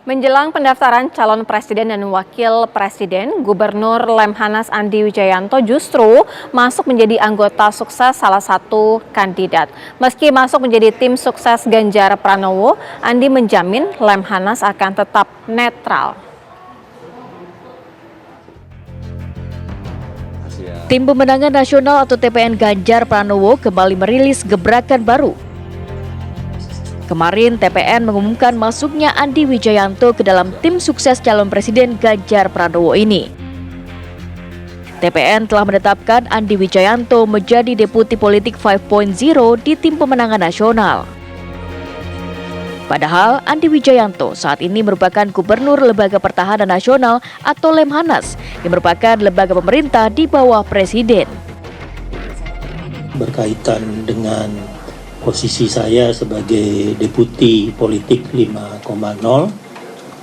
Menjelang pendaftaran calon presiden dan wakil presiden, Gubernur Lemhanas Andi Wijayanto justru masuk menjadi anggota sukses salah satu kandidat. Meski masuk menjadi tim sukses Ganjar Pranowo, Andi menjamin Lemhanas akan tetap netral. Tim Pemenangan Nasional atau TPN Ganjar Pranowo kembali merilis gebrakan baru. Kemarin TPN mengumumkan masuknya Andi Wijayanto ke dalam tim sukses calon presiden Ganjar Pranowo ini. TPN telah menetapkan Andi Wijayanto menjadi Deputi Politik 5.0 di Tim Pemenangan Nasional. Padahal Andi Wijayanto saat ini merupakan Gubernur Lembaga Pertahanan Nasional atau Lemhanas yang merupakan lembaga pemerintah di bawah Presiden. Berkaitan dengan posisi saya sebagai Deputi Politik 5.0,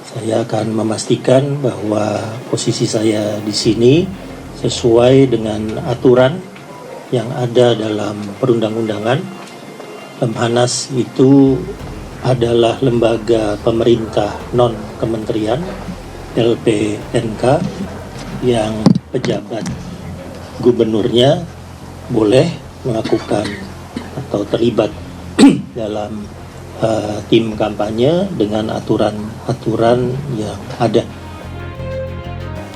saya akan memastikan bahwa posisi saya di sini sesuai dengan aturan yang ada dalam perundang-undangan. Lemhanas itu adalah lembaga pemerintah non-kementerian, LPNK, yang pejabat gubernurnya boleh melakukan atau terlibat dalam tim kampanye dengan aturan-aturan yang ada.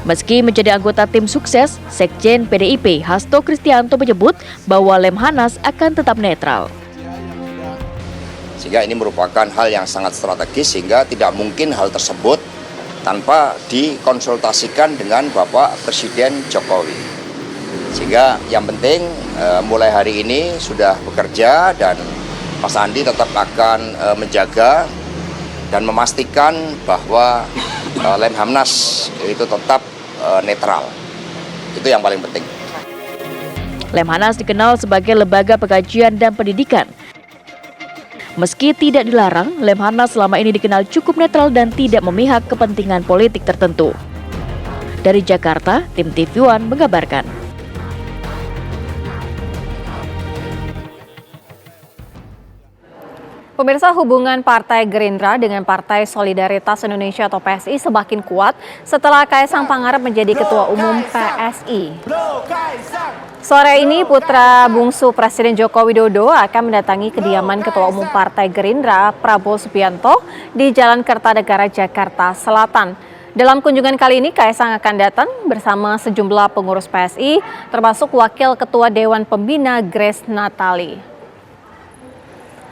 Meski menjadi anggota tim sukses, Sekjen PDIP Hasto Kristianto menyebut bahwa Lemhanas akan tetap netral. Sehingga ini merupakan hal yang sangat strategis, sehingga tidak mungkin hal tersebut tanpa dikonsultasikan dengan Bapak Presiden Jokowi. Sehingga yang penting mulai hari ini sudah bekerja dan Mas Andi tetap akan menjaga dan memastikan bahwa Lemhanas itu tetap netral. Itu yang paling penting. Lemhanas dikenal sebagai lembaga pengkajian dan pendidikan. Meski tidak dilarang, Lemhanas selama ini dikenal cukup netral dan tidak memihak kepentingan politik tertentu. Dari Jakarta, tim TV One mengabarkan. Pemirsa, hubungan Partai Gerindra dengan Partai Solidaritas Indonesia atau PSI semakin kuat setelah Kaisang Pangarep menjadi Ketua Umum PSI. Sore ini putra bungsu Presiden Joko Widodo akan mendatangi kediaman Ketua Umum Partai Gerindra Prabowo Subianto di Jalan Kertanegara, Jakarta Selatan. Dalam kunjungan kali ini, Kaisang akan datang bersama sejumlah pengurus PSI, termasuk Wakil Ketua Dewan Pembina Grace Natali.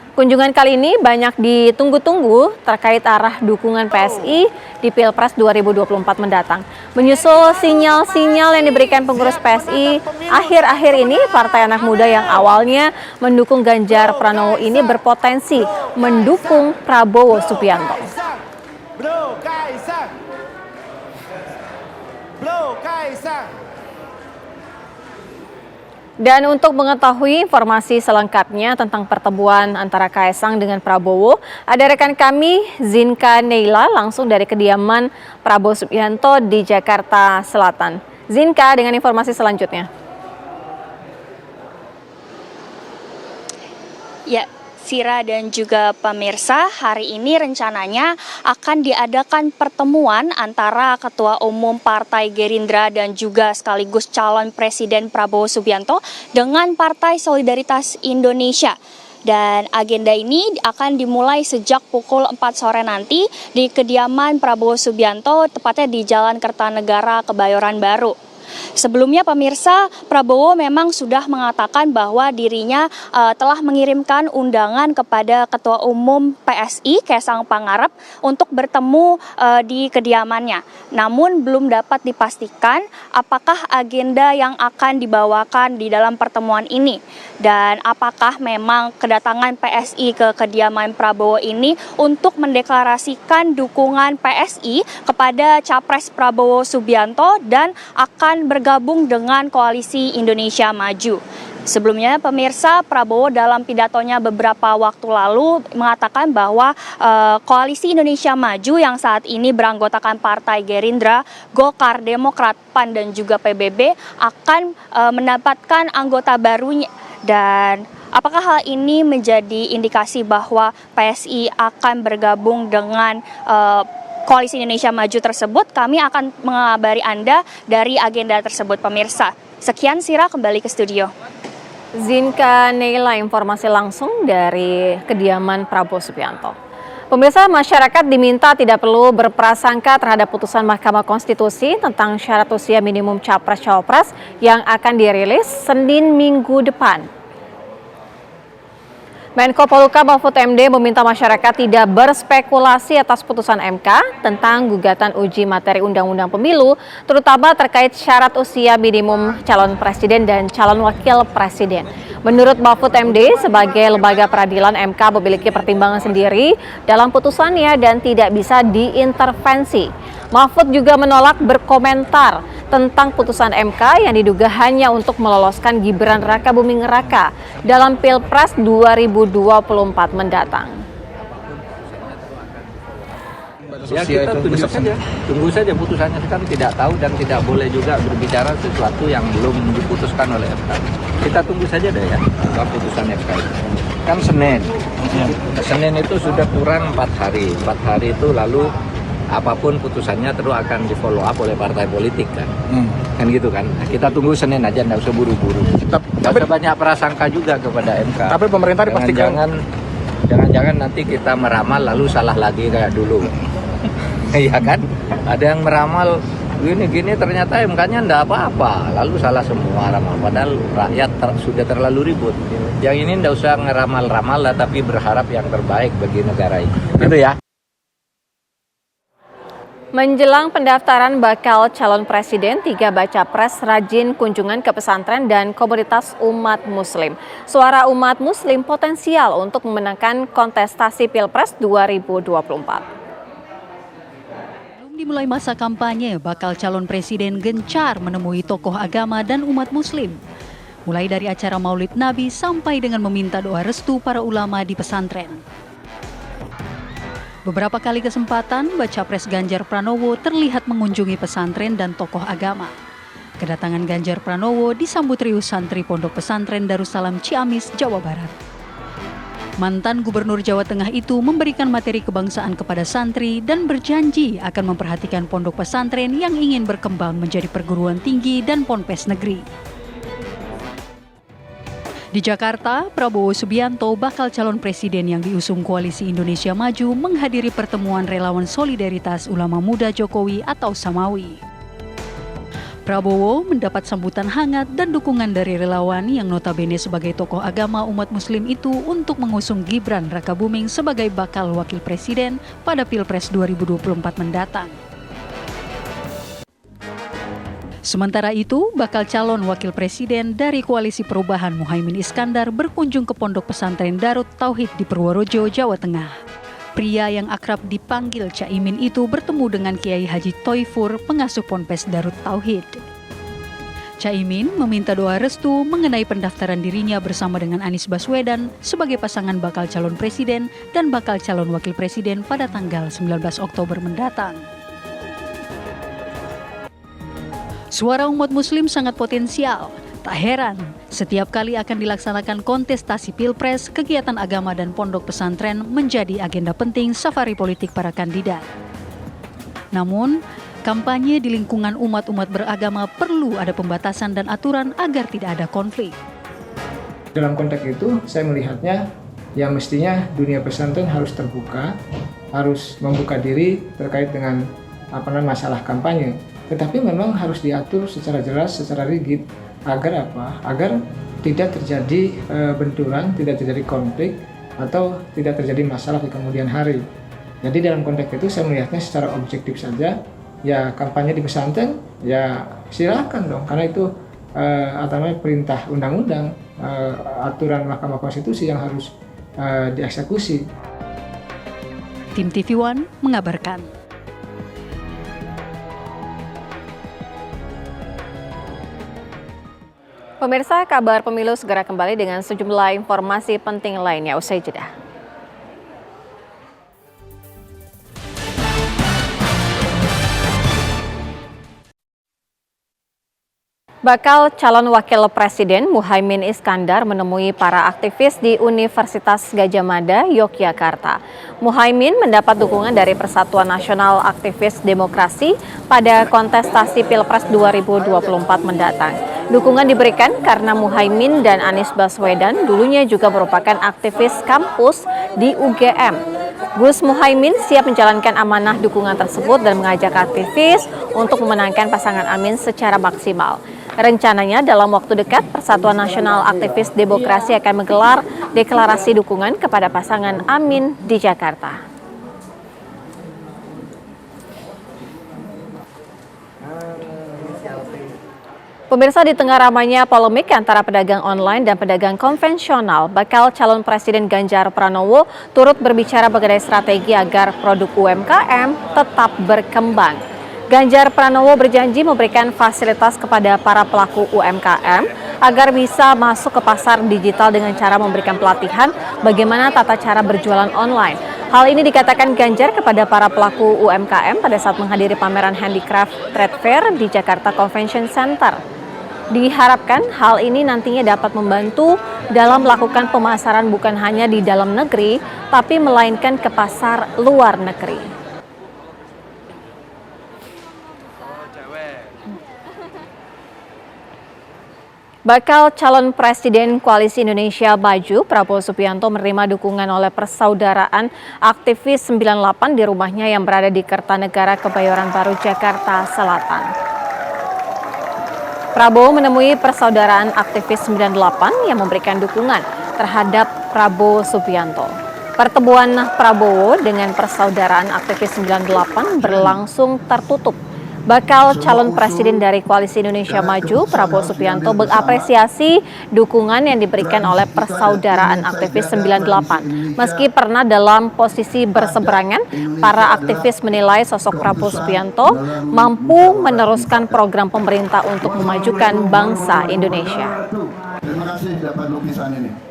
Kunjungan kali ini banyak ditunggu-tunggu terkait arah dukungan PSI di Pilpres 2024 mendatang. Menyusul sinyal-sinyal yang diberikan pengurus PSI, akhir-akhir ini partai anak muda yang awalnya mendukung Ganjar Pranowo ini berpotensi mendukung Prabowo Subianto. Bro Kaisang. Dan untuk mengetahui informasi selengkapnya tentang pertemuan antara Kaisang dengan Prabowo, ada rekan kami Zinka Neila langsung dari kediaman Prabowo Subianto di Jakarta Selatan. Zinka dengan informasi selanjutnya. Ya, Sira dan juga pemirsa, hari ini rencananya akan diadakan pertemuan antara Ketua Umum Partai Gerindra dan juga sekaligus calon Presiden Prabowo Subianto dengan Partai Solidaritas Indonesia. Dan agenda ini akan dimulai sejak pukul 4 sore nanti di kediaman Prabowo Subianto, tepatnya di Jalan Kertanegara, Kebayoran Baru. Sebelumnya pemirsa, Prabowo memang sudah mengatakan bahwa dirinya telah mengirimkan undangan kepada Ketua Umum PSI Kaisang Pangarep untuk bertemu di kediamannya. Namun belum dapat dipastikan apakah agenda yang akan dibawakan di dalam pertemuan ini dan apakah memang kedatangan PSI ke kediaman Prabowo ini untuk mendeklarasikan dukungan PSI kepada Capres Prabowo Subianto dan akan bergabung dengan Koalisi Indonesia Maju. Sebelumnya pemirsa, Prabowo dalam pidatonya beberapa waktu lalu mengatakan bahwa Koalisi Indonesia Maju yang saat ini beranggotakan Partai Gerindra, Golkar, Demokrat, PAN dan juga PBB akan mendapatkan anggota barunya. Dan apakah hal ini menjadi indikasi bahwa PSI akan bergabung dengan Koalisi Indonesia Maju tersebut, kami akan mengabari Anda dari agenda tersebut, pemirsa. Sekian, Sira, kembali ke studio. Zinka Neila, informasi langsung dari kediaman Prabowo Subianto. Pemirsa, masyarakat diminta tidak perlu berprasangka terhadap putusan Mahkamah Konstitusi tentang syarat usia minimum Capres-Cawapres yang akan dirilis Senin minggu depan. Menko Polhukam Mahfud MD meminta masyarakat tidak berspekulasi atas putusan MK tentang gugatan uji materi Undang-Undang Pemilu, terutama terkait syarat usia minimum calon presiden dan calon wakil presiden. Menurut Mahfud MD, sebagai lembaga peradilan, MK memiliki pertimbangan sendiri dalam putusannya dan tidak bisa diintervensi. Mahfud juga menolak berkomentar tentang putusan MK yang diduga hanya untuk meloloskan Gibran Rakabuming Raka dalam Pilpres 2024 mendatang. Ya, kita tunggu saja putusannya, kan tidak tahu dan tidak boleh juga berbicara sesuatu yang belum diputuskan oleh MK. Kita tunggu saja deh ya putusan MK itu. Kan Senin itu sudah kurang 4 hari. 4 hari itu lalu apapun putusannya terus akan di follow up oleh partai politik kan. Kan gitu kan. Kita tunggu Senin aja, nggak usah buru-buru. Nggak usah banyak prasangka juga kepada MK. Tapi pemerintah dipastikan Jangan-jangan nanti kita meramal lalu salah lagi kayak dulu. Iya kan? Ada yang meramal gini-gini ternyata MK-nya enggak apa-apa, lalu salah semua ramal. Padahal rakyat sudah terlalu ribut. Yang ini enggak usah ngeramal-ramal lah, tapi berharap yang terbaik bagi negara ini. Gitu ya. Menjelang pendaftaran bakal calon presiden, 3 baca pres rajin kunjungan ke pesantren dan komunitas umat muslim. Suara umat muslim potensial untuk memenangkan kontestasi Pilpres 2024. Belum dimulai masa kampanye, bakal calon presiden gencar menemui tokoh agama dan umat muslim. Mulai dari acara Maulid Nabi sampai dengan meminta doa restu para ulama di pesantren. Beberapa kali kesempatan, Baca Pres Ganjar Pranowo terlihat mengunjungi pesantren dan tokoh agama. Kedatangan Ganjar Pranowo disambut riuh santri Pondok Pesantren Darussalam Ciamis, Jawa Barat. Mantan Gubernur Jawa Tengah itu memberikan materi kebangsaan kepada santri dan berjanji akan memperhatikan pondok pesantren yang ingin berkembang menjadi perguruan tinggi dan ponpes negeri. Di Jakarta, Prabowo Subianto, bakal calon presiden yang diusung Koalisi Indonesia Maju, menghadiri pertemuan relawan solidaritas ulama muda Jokowi atau Samawi. Prabowo mendapat sambutan hangat dan dukungan dari relawan yang notabene sebagai tokoh agama umat muslim itu untuk mengusung Gibran Rakabuming sebagai bakal wakil presiden pada Pilpres 2024 mendatang. Sementara itu, bakal calon wakil presiden dari Koalisi Perubahan Muhaimin Iskandar berkunjung ke Pondok Pesantren Darut Tauhid di Purworejo, Jawa Tengah. Pria yang akrab dipanggil Caimin itu bertemu dengan Kiai Haji Toifur, pengasuh Ponpes Darut Tauhid. Caimin meminta doa restu mengenai pendaftaran dirinya bersama dengan Anies Baswedan sebagai pasangan bakal calon presiden dan bakal calon wakil presiden pada tanggal 19 Oktober mendatang. Suara umat muslim sangat potensial. Tak heran, setiap kali akan dilaksanakan kontestasi Pilpres, kegiatan agama dan pondok pesantren menjadi agenda penting safari politik para kandidat. Namun, kampanye di lingkungan umat-umat beragama perlu ada pembatasan dan aturan agar tidak ada konflik. Dalam konteks itu, saya melihatnya ya mestinya dunia pesantren harus terbuka, harus membuka diri terkait dengan masalah kampanye. Tetapi memang harus diatur secara jelas, secara rigid, agar apa? Agar tidak terjadi benturan, tidak terjadi konflik, atau tidak terjadi masalah di kemudian hari. Jadi dalam konteks itu saya melihatnya secara objektif saja. Ya kampanye di pesantren, ya silakan dong, karena itu perintah undang-undang, aturan Mahkamah Konstitusi yang harus dieksekusi. Tim TV One mengabarkan. Pemirsa, kabar pemilu segera kembali dengan sejumlah informasi penting lainnya usai jeda. Bakal calon wakil presiden Muhaimin Iskandar menemui para aktivis di Universitas Gadjah Mada, Yogyakarta. Muhaimin mendapat dukungan dari Persatuan Nasional Aktivis Demokrasi pada kontestasi Pilpres 2024 mendatang. Dukungan diberikan karena Muhaimin dan Anies Baswedan dulunya juga merupakan aktivis kampus di UGM. Gus Muhaimin siap menjalankan amanah dukungan tersebut dan mengajak aktivis untuk memenangkan pasangan Amin secara maksimal. Rencananya dalam waktu dekat, Persatuan Nasional Aktivis Demokrasi akan menggelar deklarasi dukungan kepada pasangan Amin di Jakarta. Pemirsa, di tengah ramainya polemik antara pedagang online dan pedagang konvensional, bakal calon Presiden Ganjar Pranowo turut berbicara mengenai strategi agar produk UMKM tetap berkembang. Ganjar Pranowo berjanji memberikan fasilitas kepada para pelaku UMKM agar bisa masuk ke pasar digital dengan cara memberikan pelatihan bagaimana tata cara berjualan online. Hal ini dikatakan Ganjar kepada para pelaku UMKM pada saat menghadiri pameran Handicraft Trade Fair di Jakarta Convention Center. Diharapkan hal ini nantinya dapat membantu dalam melakukan pemasaran bukan hanya di dalam negeri, tapi melainkan ke pasar luar negeri. Bakal calon Presiden Koalisi Indonesia Maju, Prabowo Subianto menerima dukungan oleh Persaudaraan Aktivis 98 di rumahnya yang berada di Kertanegara, Kebayoran Baru, Jakarta Selatan. Prabowo menemui Persaudaraan Aktivis 98 yang memberikan dukungan terhadap Prabowo Subianto. Pertemuan Prabowo dengan Persaudaraan Aktivis 98 berlangsung tertutup. Bakal calon presiden dari Koalisi Indonesia Maju, Prabowo Subianto mengapresiasi dukungan yang diberikan oleh Persaudaraan Aktivis 98. Meski pernah dalam posisi berseberangan, para aktivis menilai sosok Prabowo Subianto mampu meneruskan program pemerintah untuk memajukan bangsa Indonesia. Terima kasih dapat lukisan ini.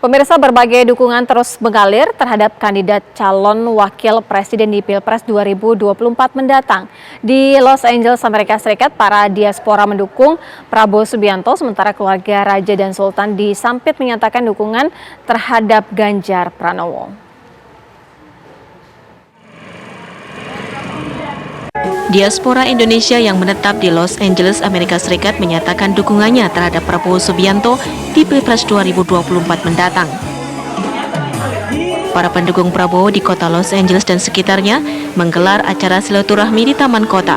Pemirsa, berbagai dukungan terus mengalir terhadap kandidat calon wakil presiden di Pilpres 2024 mendatang. Di Los Angeles, Amerika Serikat, para diaspora mendukung Prabowo Subianto, sementara keluarga Raja dan Sultan di Sampit menyatakan dukungan terhadap Ganjar Pranowo. Diaspora Indonesia yang menetap di Los Angeles, Amerika Serikat menyatakan dukungannya terhadap Prabowo Subianto di Pilpres 2024 mendatang. Para pendukung Prabowo di kota Los Angeles dan sekitarnya menggelar acara silaturahmi di Taman Kota.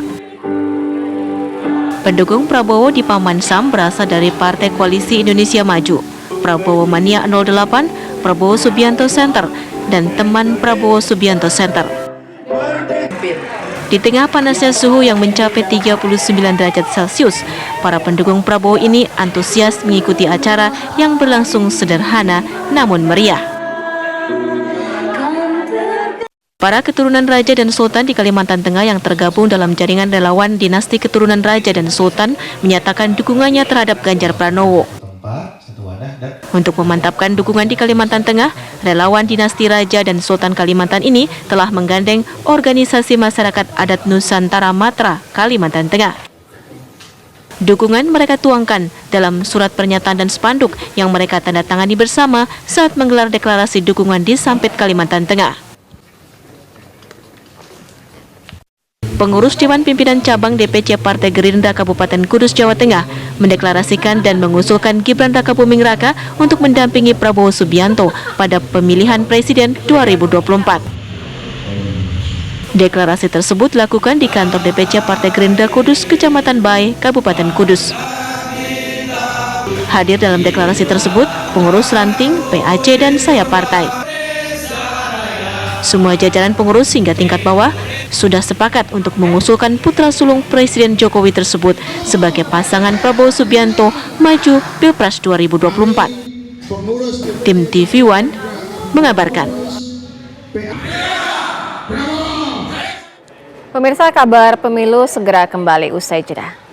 Pendukung Prabowo di Paman Sam berasal dari Partai Koalisi Indonesia Maju, Prabowo Mania 08, Prabowo Subianto Center, dan Teman Prabowo Subianto Center. Di tengah panasnya suhu yang mencapai 39 derajat Celcius, para pendukung Prabowo ini antusias mengikuti acara yang berlangsung sederhana namun meriah. Para keturunan Raja dan Sultan di Kalimantan Tengah yang tergabung dalam jaringan relawan dinasti keturunan Raja dan Sultan menyatakan dukungannya terhadap Ganjar Pranowo. Untuk memantapkan dukungan di Kalimantan Tengah, relawan dinasti Raja dan Sultan Kalimantan ini telah menggandeng organisasi masyarakat adat Nusantara Matra, Kalimantan Tengah. Dukungan mereka tuangkan dalam surat pernyataan dan spanduk yang mereka tanda tangani bersama saat menggelar deklarasi dukungan di Sampit, Kalimantan Tengah. Pengurus Dewan Pimpinan Cabang DPC Partai Gerindra Kabupaten Kudus, Jawa Tengah mendeklarasikan dan mengusulkan Gibran Rakabuming Raka untuk mendampingi Prabowo Subianto pada pemilihan Presiden 2024. Deklarasi tersebut dilakukan di kantor DPC Partai Gerindra Kudus, Kecamatan Bae, Kabupaten Kudus. Hadir dalam deklarasi tersebut pengurus ranting, PAC, dan sayap partai. Semua jajaran pengurus hingga tingkat bawah sudah sepakat untuk mengusulkan putra sulung Presiden Jokowi tersebut sebagai pasangan Prabowo Subianto maju Pilpres 2024. Tim TV One mengabarkan. Pemirsa, kabar pemilu segera kembali usai jeda.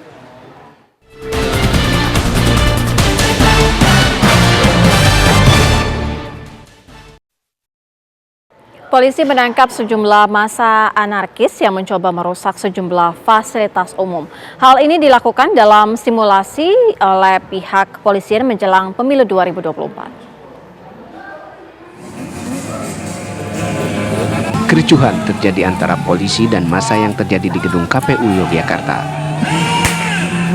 Polisi menangkap sejumlah massa anarkis yang mencoba merusak sejumlah fasilitas umum. Hal ini dilakukan dalam simulasi oleh pihak kepolisian menjelang pemilu 2024. Kericuhan terjadi antara polisi dan massa yang terjadi di gedung KPU Yogyakarta.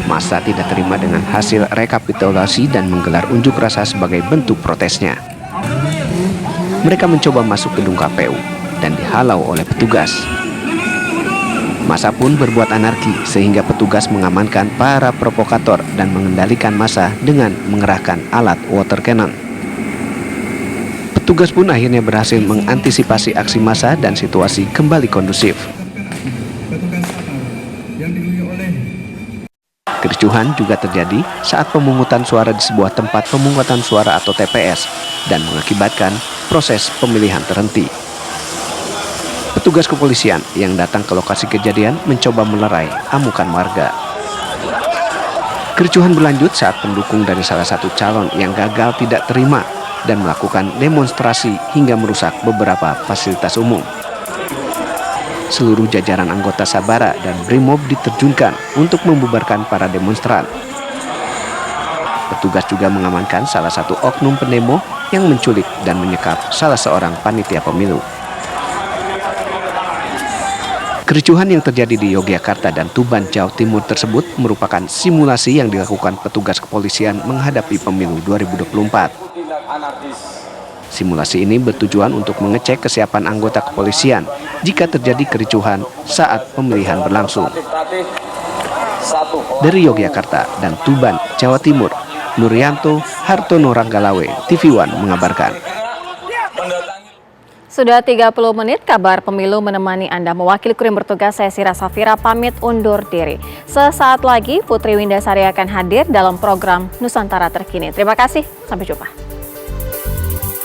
Massa tidak terima dengan hasil rekapitulasi dan menggelar unjuk rasa sebagai bentuk protesnya. Mereka mencoba masuk gedung KPU dan dihalau oleh petugas. Massa pun berbuat anarki sehingga petugas mengamankan para provokator dan mengendalikan massa dengan mengerahkan alat water cannon. Petugas pun akhirnya berhasil mengantisipasi aksi massa dan situasi kembali kondusif. Kericuhan juga terjadi saat pemungutan suara di sebuah tempat pemungutan suara atau TPS dan mengakibatkan proses pemilihan terhenti. Petugas kepolisian yang datang ke lokasi kejadian mencoba melerai amukan warga. Kericuhan berlanjut saat pendukung dari salah satu calon yang gagal tidak terima dan melakukan demonstrasi hingga merusak beberapa fasilitas umum. Seluruh jajaran anggota Sabara dan Brimob diterjunkan untuk membubarkan para demonstran. Petugas juga mengamankan salah satu oknum pendemo yang menculik dan menyekap salah seorang panitia pemilu. Kericuhan yang terjadi di Yogyakarta dan Tuban, Jawa Timur tersebut merupakan simulasi yang dilakukan petugas kepolisian menghadapi pemilu 2024. Simulasi ini bertujuan untuk mengecek kesiapan anggota kepolisian jika terjadi kericuhan saat pemilihan berlangsung. Dari Yogyakarta dan Tuban, Jawa Timur, Nuryanto Hartono Ranggalawe, TV One mengabarkan. Sudah 30 menit kabar pemilu menemani Anda. Mewakili kru yang bertugas, saya Sira Safira pamit undur diri. Sesaat lagi Putri Windasari akan hadir dalam program Nusantara Terkini. Terima kasih, sampai jumpa.